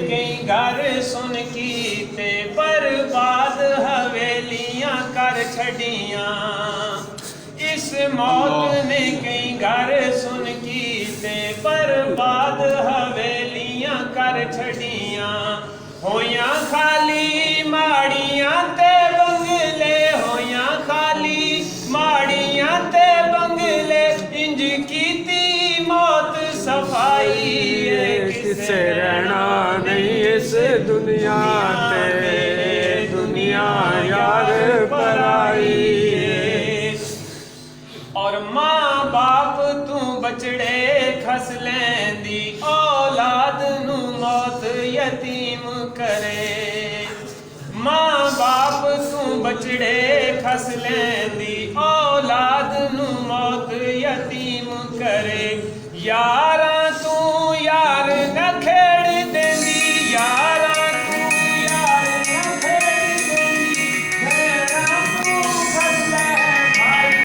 कई घर सुन कीते बर्बाद हवेलियां कर छड़ियां। इस मौत ने कई घर सुन कीते बर्बाद हवेलियां कर छड़ियां। होया खाली माड़ियां ते बंगले, होया खाली माड़ियां ते बंगले, इंज कीती मौत सफाई। किसे रहना नहीं इस दुनिया ते, दुनिया यार पराई। और मां बाप तू बचड़े खस लैंदी, औलाद नू मौत यतीम करे। मां बाप तू बचड़े खस लैंदी, औलाद नू मौत यतीम करे। यार